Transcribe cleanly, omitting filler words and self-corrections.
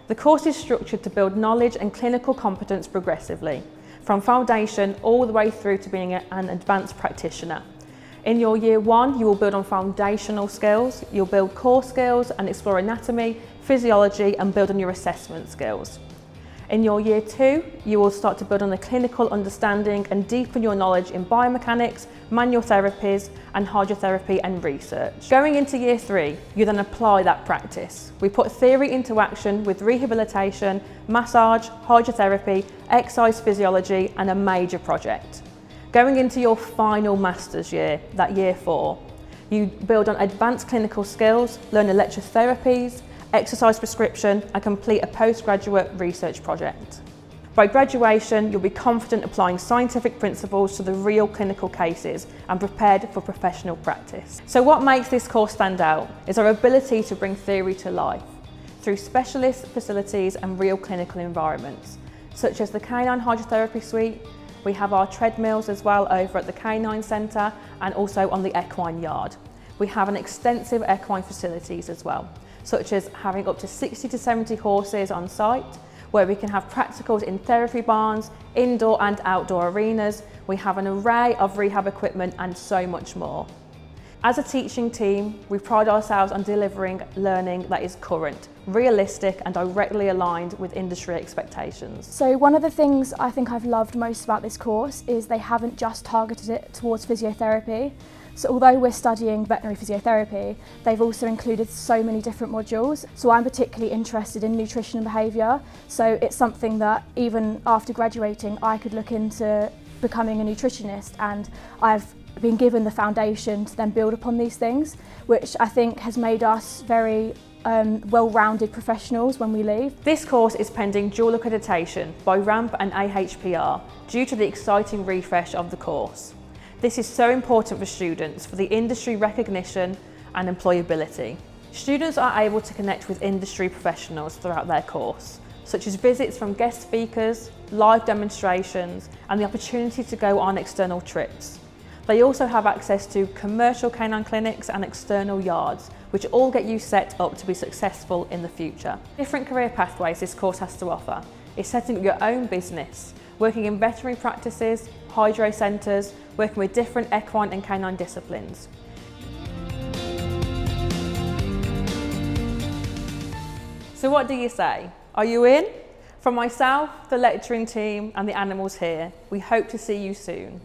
The course is structured to build knowledge and clinical competence progressively, from foundation all the way through to being an advanced practitioner. In your year 1, you will build on foundational skills, you'll build core skills and explore anatomy, physiology and build on your assessment skills. In your year 2, you will start to build on the clinical understanding and deepen your knowledge in biomechanics, manual therapies and hydrotherapy and research. Going into year 3, you then apply that practice. We put theory into action with rehabilitation, massage, hydrotherapy, exercise physiology and a major project. Going into your final master's year, that year 4, you build on advanced clinical skills, learn electrotherapies, exercise prescription and complete a postgraduate research project. By graduation, you'll be confident applying scientific principles to the real clinical cases and prepared for professional practice. So what makes this course stand out is our ability to bring theory to life through specialist facilities and real clinical environments, such as the Canine Hydrotherapy Suite. We have our treadmills as well over at the Canine Centre and also on the equine yard. We have an extensive equine facilities as well, such as having up to 60 to 70 horses on site, where we can have practicals in therapy barns, indoor and outdoor arenas. We have an array of rehab equipment and so much more. As a teaching team, we pride ourselves on delivering learning that is current, realistic and directly aligned with industry expectations. So one of the things I think I've loved most about this course is they haven't just targeted it towards physiotherapy. So although we're studying veterinary physiotherapy, they've also included so many different modules. So I'm particularly interested in nutrition and behaviour. So it's something that even after graduating, I could look into becoming a nutritionist, and I've been given the foundation to then build upon these things, which I think has made us very well-rounded professionals when we leave. This course is pending dual accreditation by RAMP and AHPR due to the exciting refresh of the course. This is so important for students for the industry recognition and employability. Students are able to connect with industry professionals throughout their course, such as visits from guest speakers, live demonstrations, and the opportunity to go on external trips. They also have access to commercial canine clinics and external yards, which all get you set up to be successful in the future. Different career pathways this course has to offer is setting up your own business, working in veterinary practices, hydro centres, working with different equine and canine disciplines. So what do you say? Are you in? From myself, the lecturing team and the animals here, we hope to see you soon.